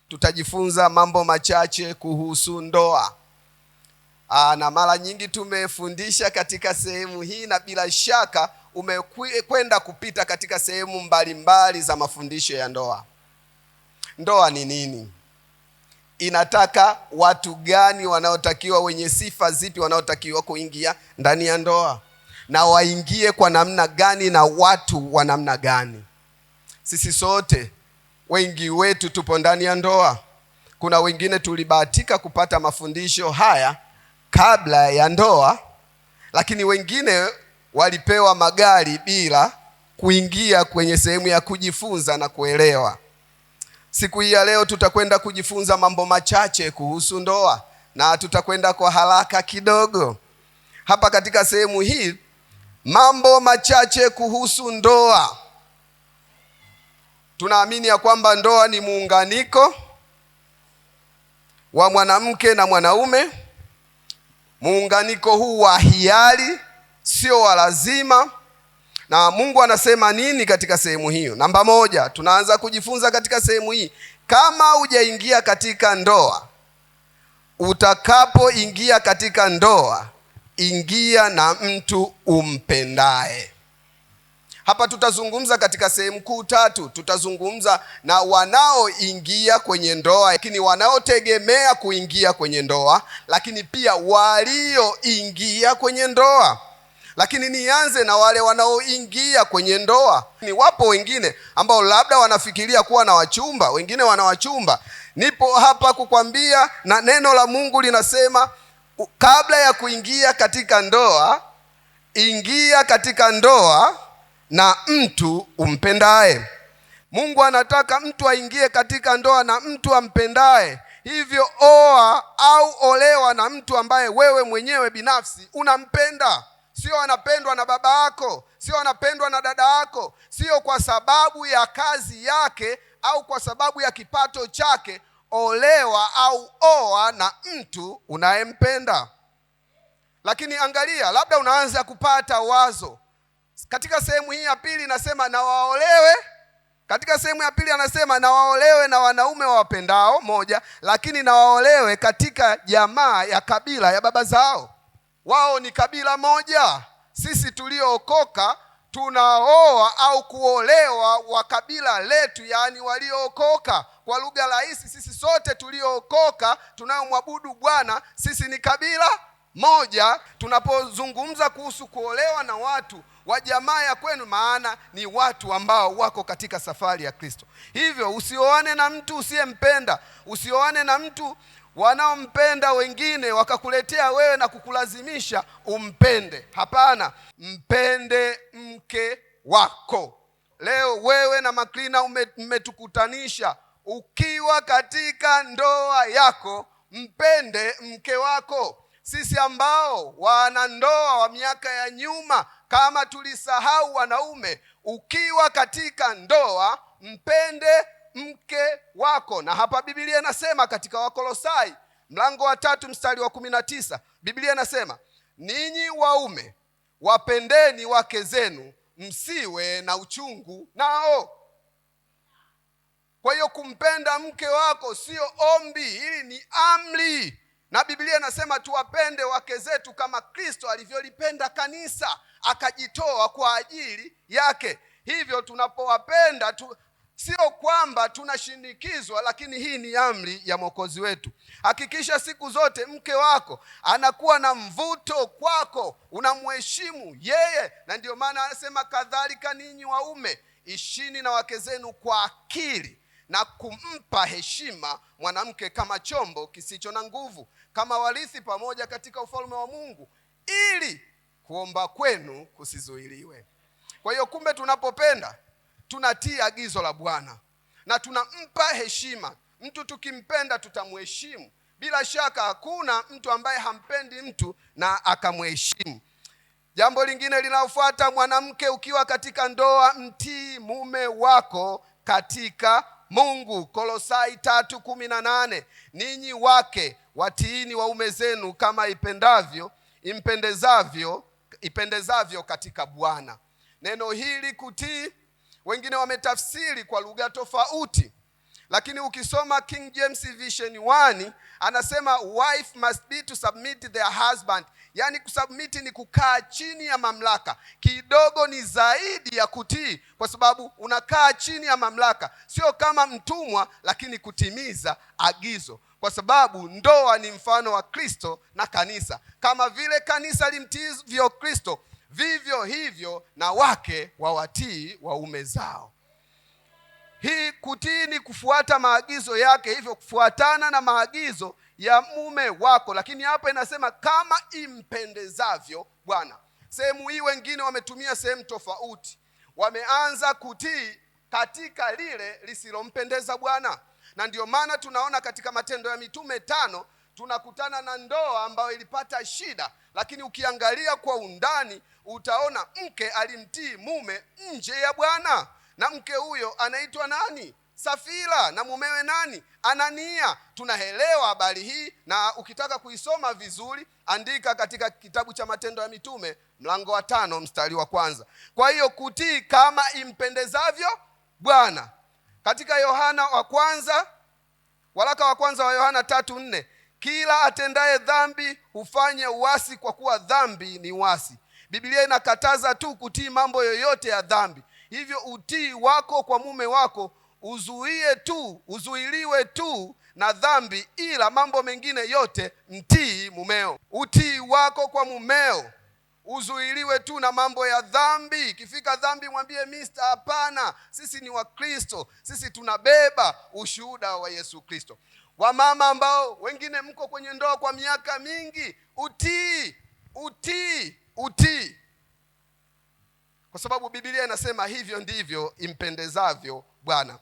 Tutajifunza mambo machache kuhusu ndoa. Na mara nyingi tumefundisha katika sehemu hii, na bila shaka umekwenda kupita katika sehemu mbalimbali za mafundisho ya ndoa. Ndoa ni nini? Inataka watu gani wanaotakiwa, wenye sifa zipi wanaotakiwa kuingia ndani ya ndoa, na waingie kwa namna gani, na watu wa namna gani? Sisi sote, wengi wetu tupo ndani ya ndoa. Kuna wengine tulibahatika kupata mafundisho haya kabla ya ndoa, lakini wengine walipewa magari bila kuingia kwenye sehemu ya kujifunza na kuelewa. Siku hii ya leo tutakwenda kujifunza mambo machache kuhusu ndoa, na tutakwenda kwa haraka kidogo. Hapa katika sehemu hii, mambo machache kuhusu ndoa. Tunaamini ya kwamba ndoa ni muunganiko wa mwanamke na mwanaume. Muunganiko huu wa hiari, sio wa lazima. Na Mungu anasema nini katika sehemu hiyo? Namba moja, tunaanza kujifunza katika sehemu hii. Kama hujaingia katika ndoa, utakapoingia katika ndoa, ingia na mtu umpendaye. Hapa tutazungumza katika sehemu kuu tatu. Tutazungumza na wanaoingia kwenye ndoa, lakini wanaotegemea kuingia kwenye ndoa, lakini pia walioingia kwenye ndoa. Lakini nianze na wale wanaoingia kwenye ndoa. Ni wapo wengine ambao labda wanafikiria kuwa na wachumba, wengine wana wachumba. Nipo hapa kukwambia, na neno la Mungu linasema kabla ya kuingia katika ndoa, ingia katika ndoa na mtu umpendaye. Mungu anataka mtu aingie katika ndoa na mtu ampendaye. Hivyo oa au olewa na mtu ambaye wewe mwenyewe binafsi unampenda. Sio anapendwa na baba yako, sio anapendwa na dada yako, sio kwa sababu ya kazi yake au kwa sababu ya kipato chake. Olewa au oa na mtu unayempenda. Lakini angalia, labda unaanza kupata wazo. Katika sehemu hii ya pili nasema na waolewe. Katika sehemu ya pili anasema na waolewe na wanaume wawapendao, moja, lakini na waolewe katika jamaa ya kabila ya baba zao. Wao ni kabila moja. Sisi tuliookoka tunaoa au kuolewa wa kabila letu, yaani waliookoka. Kwa lugha rahisi, sisi sote tuliookoka tunayomwabudu Bwana, sisi ni kabila moja. Tunapozungumza kuhusu kuolewa na watu wa jamaa ya kwenu, maana ni watu ambao wako katika safari ya Kristo. Hivyo usioane na mtu usiyempenda. Usioane na mtu wanaompenda wengine wakakuletea wewe na kukulazimisha umpende. Hapana, mpende mke wako. Leo wewe na Maklina mmetukutanisha. Ukiwa katika ndoa yako, mpende mke wako. Sisi ambao wana ndoa wa miaka ya nyuma, kama tulisahau wanaume, ukiwa katika ndoa, mpende mke wako. Na hapa Biblia inasema katika Wakolosai mlango wa 3 mstari wa 19, Biblia inasema ninyi waume wapendeni wake zenu, msiwe na uchungu nao. Kwa hiyo kumpenda mke wako sio ombi, hili ni amri. Na Biblia inasema tuwapende wake zetu kama Kristo alivyolipenda kanisa, akajitoa kwa ajili yake. Hivyo tunapowapenda sio kwamba tunashinikizwa, lakini hii ni amri ya Mwokozi wetu. Hakikisha siku zote mke wako anakuwa na mvuto kwako, unamheshimu yeye. Na ndio maana anasema kadhalika ninyi waume, ishini na wake zenu kwa akili na kumpa heshima mwanamke kama chombo kisicho na nguvu, kama warithi pamoja katika ufalme wa Mungu, ili kuomba kwenu kusizuiliwe. Kwa hiyo kumbe, tunapopenda tunatii agizo la Bwana na tunampa heshima. Mtu tukimpenda tutamheshimu. Bila shaka hakuna mtu ambaye hampendi mtu na akamheshimu. Jambo lingine linalofuata, mwanamke ukiwa katika ndoa, mtii mume wako katika Mungu. Kolosai 3:18, ninyi wake watiini waume zenu kama impendezavyo katika Bwana. Neno hili kutii, wengine wametafsiri kwa lugha tofauti. Lakini ukisoma King James Version 1 anasema wife must be to submit their husband. Yaani kusubmit ni kukaa chini ya mamlaka. Kidogo ni zaidi ya kutii, kwa sababu unakaa chini ya mamlaka, sio kama mtumwa, lakini kutimiza agizo, kwa sababu ndoa ni mfano wa Kristo na kanisa. Kama vile kanisa limtiivyo Kristo, vivyo hivyo na wake wawatii waume zao. Hii kutii ni kufuata maagizo yake, hivyo kufuatana na maagizo ya mume wako. Lakini hapa inasema kama impendezavyo Bwana. Sehemu hii wengine wametumia sehemu tofauti, wameanza kutii katika lile lisilompendeza Bwana. Na ndio maana tunaona katika Matendo ya Mitume 5 tunakutana na ndoa ambayo ilipata shida, lakini ukiangalia kwa undani utaona mke alimtii mume nje ya Bwana. Na mke huyo anaitwa nani? Safira. Na mumewe nani? Anania. Tunaelewa habari hii, na ukitaka kuisoma vizuri andika katika kitabu cha Matendo ya Mitume mlango wa 5 mstari wa 1. Kwa hiyo kutii kama impendezavyo Bwana. Katika Yohana wa kwanza, waraka wa kwanza wa Yohana 3:4, kila atendaye dhambi hufanya uasi, kwa kuwa dhambi ni uasi. Biblia inakataza tu kutii mambo yoyote ya dhambi. Hivyo utii wako kwa mume wako uzuiliwe tu na dhambi, ila mambo mengine yote mtii mumeo. Utii wako kwa mumeo uzuiliwe tu na mambo ya dhambi. Ikifika dhambi mwambie Mister, hapana, sisi ni Wakristo, sisi tunabeba ushuhuda wa Yesu Kristo. Wamama ambao wengine mko kwenye ndoa kwa miaka mingi, utii, kwa sababu Biblia inasema hivyo ndivyo impendezavyo Bwana.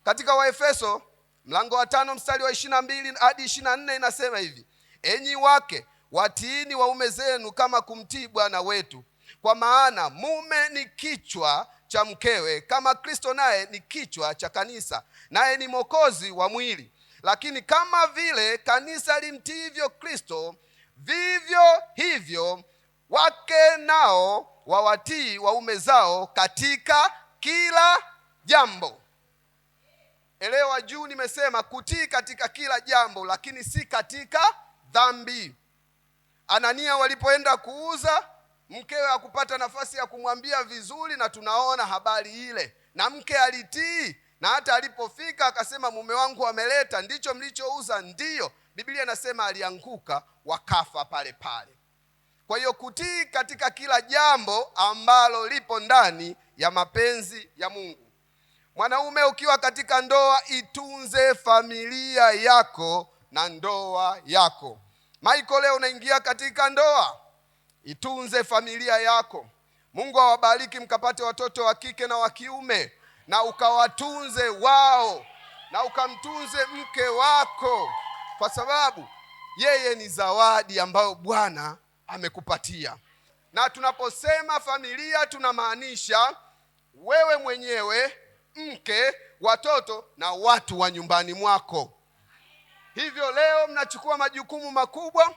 Katika Waefeso mlango wa 5 mstari wa 22 hadi 24 inasema hivi: enyi wake watiini waume zenu kama kumtii Bwana wetu, kwa maana mume ni kichwa cha mkewe, kama Kristo naye ni kichwa cha kanisa, naye ni mwokozi wa mwili. Lakini kama vile kanisa limtiivyo Kristo, vivyo hivyo wake nao wawatii waume zao katika kila jambo. Elewa, juu nimesema kutii katika kila jambo, lakini si katika dhambi. Anania walipoenda kuuza, mkewe hakupata nafasi ya kumwambia vizuri, na tunaona habari ile, na mke alitii, na hata alipofika akasema mume wangu ameleta, ndicho mlichouza? Ndiyo. Biblia inasema alianguka, wakafa pale pale. Kwa hiyo kutii katika kila jambo ambalo lipo ndani ya mapenzi ya Mungu. Mwanaume ukiwa katika ndoa, itunze familia yako na ndoa yako. Michael, leo unaingia katika ndoa, itunze familia yako. Mungu awabariki mkapate watoto wa kike na wa kiume, na ukawatunze wao, na ukamtunze mke wako, kwa sababu yeye ni zawadi ambayo Bwana amekupatia. Na tunaposema familia tunamaanisha wewe mwenyewe, mke, watoto na watu wa nyumbani mwako. Hivyo leo mnachukua majukumu makubwa.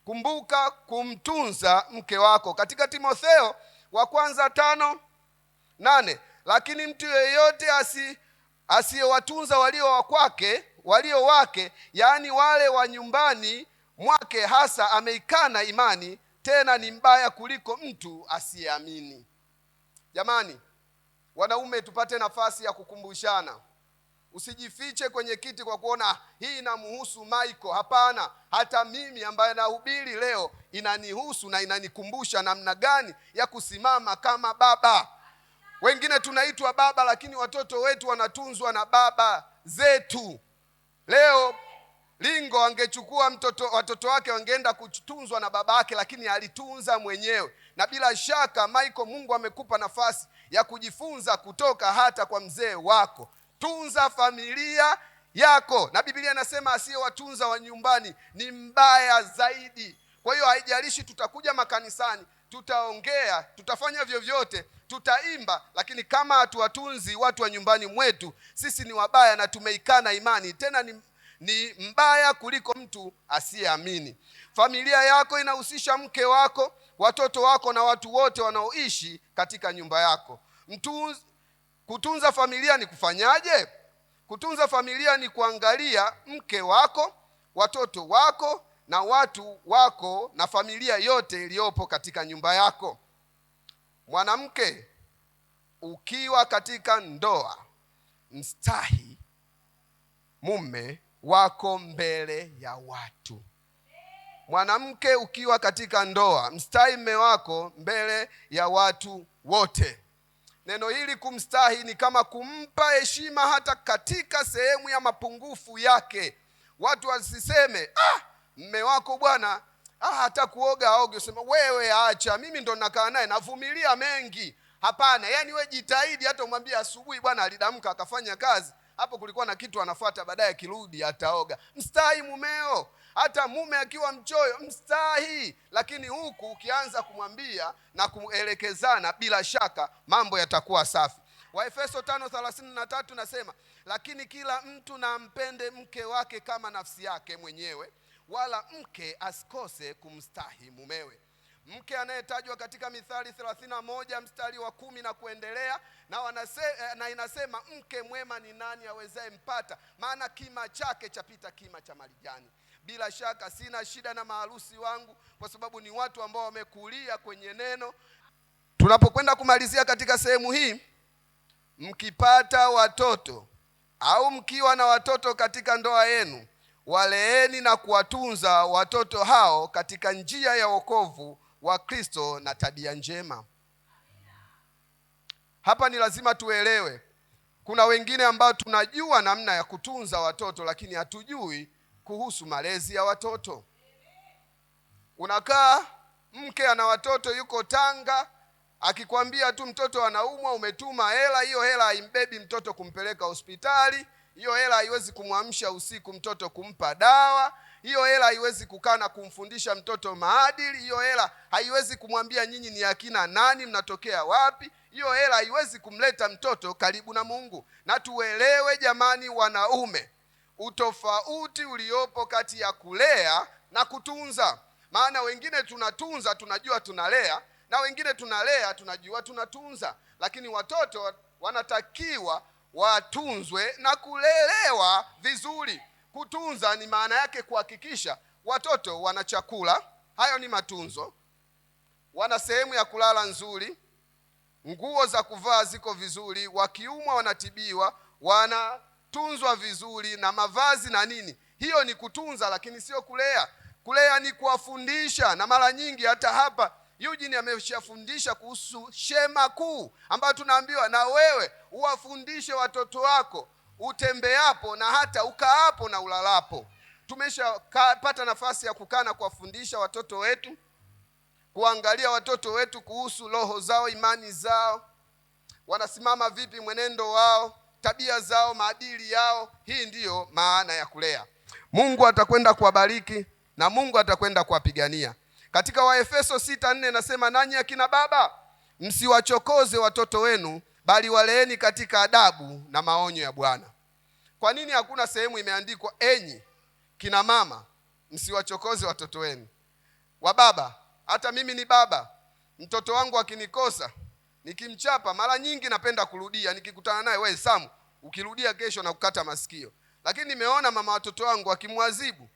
Kumbuka kumtunza mke wako. Katika Timotheo wa kwanza 5:8, lakini mtu yeyote asiyewatunza walio wake, yaani wale wa nyumbani mwake hasa, ameikana imani, tena ni mbaya kuliko mtu asiyeamini. Jamani, wanaume tupate nafasi ya kukumbushana. Usijifiche kwenye kiti kwa kuona hii inamhusu Michael. Hapana, hata mimi ambaye nahubiri leo inanihusu na inanikumbusha namna gani ya kusimama kama baba. Wengine tunaitwa baba, lakini watoto wetu wanatunzwa na baba zetu. Leo Lingo angechukua watoto wake wangeenda kutunzwa na baba yake, lakini alitunza mwenyewe. Na bila shaka Michael, Mungu amekupa nafasi ya kujifunza kutoka hata kwa mzee wako. Tunza familia yako, na Biblia inasema asiyewatunza wa nyumbani ni mbaya zaidi. Kwa hiyo haijalishi tutakuja makanisani, tutaongea, tutafanya vyovyote, tutaimba, lakini kama hatuwatunzi watu wa nyumbani mwetu, sisi ni wabaya na tumeikana imani, tena ni mbaya kuliko mtu asiyeamini. Familia yako inahusisha mke wako, watoto wako na watu wote wanaoishi katika nyumba yako. Kutunza familia ni kufanyaje? Kutunza familia ni kuangalia mke wako, watoto wako na watu wako na familia yote iliyopo katika nyumba yako. Mwanamke, ukiwa katika ndoa, mstahi mume wako mbele ya watu. Mwanamke, ukiwa katika ndoa, mstahi mume wako mbele ya watu wote. Neno hili kumstahi ni kama kumpa heshima hata katika sehemu ya mapungufu yake. Watu wasiseme mume wako bwana hata kuoga aoge, useme wewe acha, mimi ndo nakaa naye navumilia mengi. Hapana, yani we jitahidi, hata umwambie asubuhi bwana alidamka akafanya kazi, hapo kulikuwa na kitu anafuata, baadaye kirudi ataoga. Mstahi mumeo. Hata mume akiwa mchoyo mstahi, lakini huku ukianza kumwambia na kuelekezana, bila shaka mambo yatakuwa safi. Waefeso 5:33 nasema, lakini kila mtu na ampende mke wake kama nafsi yake mwenyewe, wala mke asikose kumstahi mumewe. Mke anayetajwa katika Mithali 31 mstari wa 10 na kuendelea, na inasema mke mwema ni nani awezaye mpata, maana kima chake chapita kima cha marijani. Bila shaka sina shida na maharusi wangu, kwa sababu ni watu ambao wamekulia kwenye neno. Tunapokwenda kumalizia katika sehemu hii, mkipata watoto au mkiwa na watoto katika ndoa yenu, waleeni na kuwatunza watoto hao katika njia ya wokovu wa Kristo na tabia njema. Hapa ni lazima tuelewe, kuna wengine ambao tunajua namna ya kutunza watoto, lakini hatujui kuhusu malezi ya watoto. Unakaa, mke ana watoto yuko Tanga, akikwambia tu mtoto anaumwa, umetuma hela, hiyo hela haimbebi mtoto kumpeleka hospitali, hiyo hela haiwezi kumwamsha usiku mtoto kumpa dawa, hiyo hela haiwezi kukaa na kumfundisha mtoto maadili, hiyo hela haiwezi kumwambia nyinyi ni akina nani, mnatokea wapi, hiyo hela haiwezi kumleta mtoto karibu na Mungu. Na tuelewe jamani wanaume, utofauti uliopo kati ya kulea na kutunza. Maana wengine tunatunza tunajua tunalea, na wengine tunalea tunajua tunatunza. Lakini watoto wanatakiwa watunzwe na kulelewa vizuri. Kutunza ni maana yake kuhakikisha watoto wana chakula, hayo ni matunzo, wana sehemu ya kulala nzuri, nguo za kuvaa ziko vizuri, wakiumwa wanatibiwa, wanatunzwa vizuri na mavazi na nini. Hiyo ni kutunza, lakini sio kulea. Kulea ni kuwafundisha, na mara nyingi hata hapa Eugene ameshafundisha kuhusu shema kuu, ambayo tunaambiwa na wewe uwafundishe watoto wako utembeapo na hata ukaapo na ulalapo. Tumeshapata nafasi ya kukaa na kuwafundisha watoto wetu, kuangalia watoto wetu kuhusu roho zao, imani zao, wanasimama vipi, mwenendo wao, tabia zao, maadili yao. Hii ndiyo maana ya kulea. Mungu atakwenda kuwabariki na Mungu atakwenda kuwapigania. Katika Waefeso 6:4 nasema, nanyi akina baba msiwachokoze watoto wenu, bali waleeni katika adabu na maonyo ya Bwana. Kwa nini hakuna sehemu imeandikwa enyi kina mama msiwachokoze watoto wenu? Wababa, hata mimi ni baba, mtoto wangu akinikosa, nikimchapa mara nyingi napenda kurudia, nikikutana naye, wewe Samu, ukirudia kesho na kukata masikio. Lakini nimeona mama watoto wangu akimwadhibu,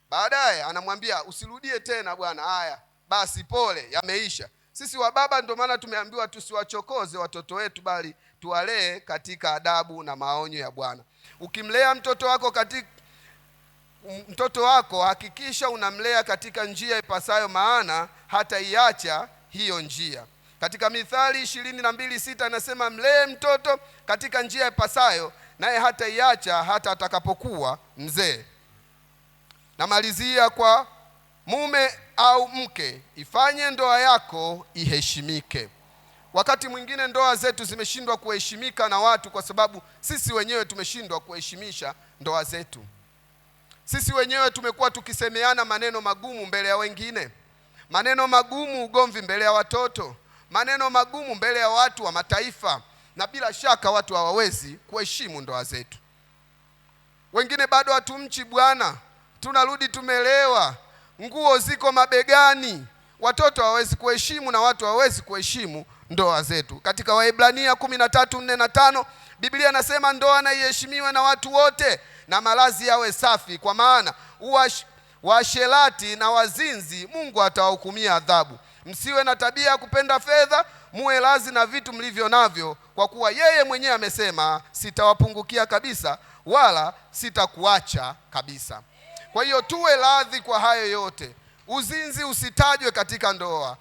baadaye anamwambia usirudie tena bwana, haya basi pole, yameisha. Sisi wababa ndio maana tumeambiwa tusiwachokoze watoto wetu, bali tuwalee katika adabu na maonyo ya Bwana. Ukimlea mtoto wako hakikisha unamlea katika njia ipasayo, maana hata iacha hiyo njia. Katika Mithali 22:6 anasema, mlee mtoto katika njia ipasayo, naye hata iacha hata atakapokuwa mzee. Namalizia kwa mume au mke, ifanye ndoa yako iheshimike. Wakati mwingine ndoa zetu zimeshindwa kuheshimika na watu kwa sababu sisi wenyewe tumeshindwa kuheshimisha ndoa zetu. Sisi wenyewe tumekuwa tukisemeana maneno magumu mbele ya wengine, maneno magumu, ugomvi mbele ya watoto, maneno magumu mbele ya watu wa mataifa, na bila shaka watu hawawezi kuheshimu ndoa zetu. Wengine bado hatumchi Bwana, tunarudi tumelewa, nguo ziko mabegani. Watoto hawawezi kuheshimu na watu hawawezi kuheshimu ndoa zetu. Katika Waebrania 13:4 na 5 Biblia inasema ndoa na iheshimiwe na watu wote na malazi yawe safi, kwa maana washerati na wazinzi Mungu atawahukumia adhabu. Msiwe na tabia ya kupenda fedha, muwe lazi na vitu mlivyo navyo, kwa kuwa yeye mwenyewe amesema, sitawapungukia kabisa wala sitakuacha kabisa. Kwa hiyo tuwe radhi kwa hayo yote. Uzinzi usitajwe katika ndoa,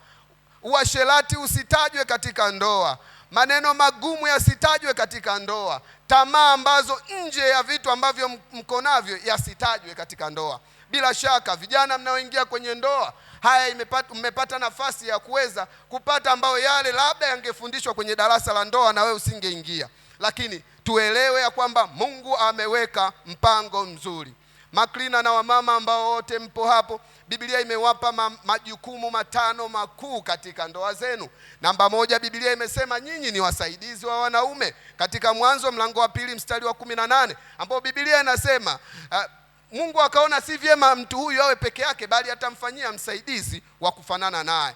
uasherati usitajwe katika ndoa, maneno magumu yasitajwe katika ndoa, tamaa ambazo nje ya vitu ambavyo mko navyo yasitajwe katika ndoa. Bila shaka vijana mnaoingia kwenye ndoa, haya mmepata nafasi ya kuweza kupata ambayo yale labda yangefundishwa kwenye darasa la ndoa na wewe usingeingia. Lakini tuelewe ya kwamba Mungu ameweka mpango mzuri. Maklina na wamama ambao wote mpo hapo, Biblia imewapa majukumu 5 makuu katika ndoa zenu. Namba 1, Biblia imesema nyinyi ni wasaidizi wa wanaume, katika Mwanzo mlango wa 2 mstari wa 18, ambao Biblia inasema Mungu akaona si vyema mtu huyu awe peke yake, bali atamfanyia msaidizi wa kufanana naye.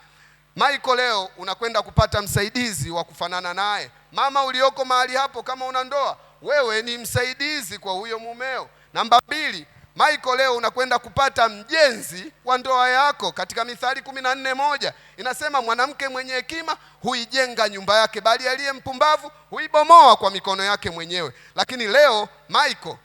Michael, leo unakwenda kupata msaidizi wa kufanana naye. Mama ulioko mahali hapo, kama una ndoa, wewe ni msaidizi kwa huyo mumeo. Namba 2, Michael, leo unakwenda kupata mjenzi wa ndoa yako. Katika Mithali 14:1 inasema mwanamke mwenye hekima huijenga nyumba yake, bali aliye mpumbavu huibomoa kwa mikono yake mwenyewe. Lakini leo Michael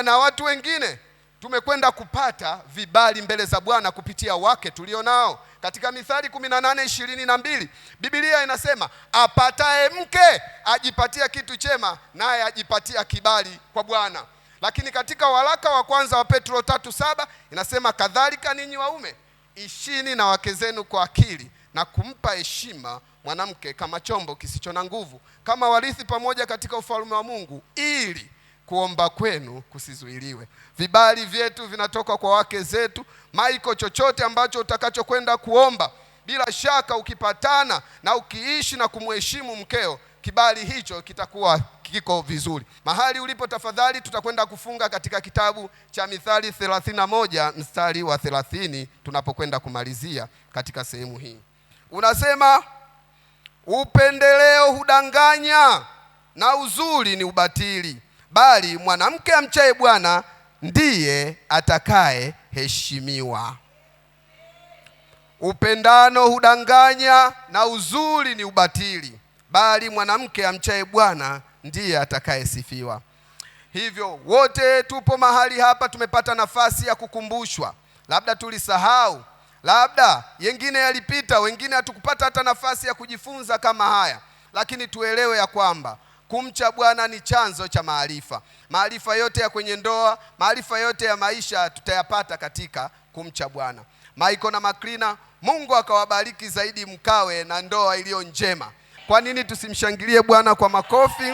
na watu wengine tumekwenda kupata vibali mbele za Bwana kupitia wake tulio nao. Katika Mithali 18:22 Biblia inasema apataye mke ajipatia kitu chema, naye ajipatia kibali kwa Bwana. Lakini katika waraka wa kwanza wa Petro 3:7 inasema kadhalika ninyi waume ishini na wake zenu kwa akili, na kumpa heshima mwanamke kama chombo kisicho na nguvu, kama warithi pamoja katika ufalme wa Mungu, ili kuomba kwenu kusizuiliwe. Vibali vyetu vinatoka kwa wake zetu. Maiko, chochote ambacho utakachokwenda kuomba, bila shaka ukipatana na ukiishi na kumheshimu mkeo, kibali hicho kitakuwa kiko vizuri. Mahali ulipo, tafadhali tutakwenda kufunga katika kitabu cha Mithali 31 mstari wa 30 tunapokwenda kumalizia katika sehemu hii. Unasema upendeleo hudanganya na uzuri ni ubatili, bali mwanamke amchaye Bwana ndiye atakaye heshimiwa. Upendano hudanganya na uzuri ni ubatili, bali mwanamke amchaye Bwana ndiye atakayesifiwa. Hivyo wote tupo mahali hapa, tumepata nafasi ya kukumbushwa. Labda tulisahau, labda yengine yalipita, wengine hatukupata hata nafasi ya kujifunza kama haya. Lakini tuelewe ya kwamba kumcha Bwana ni chanzo cha maarifa. Maarifa yote ya kwenye ndoa, maarifa yote ya maisha tutayapata katika kumcha Bwana. Michael na Maklina, Mungu akawabariki zaidi, mkawe na ndoa iliyo njema. Kwa nini tusimshangilie Bwana kwa makofi?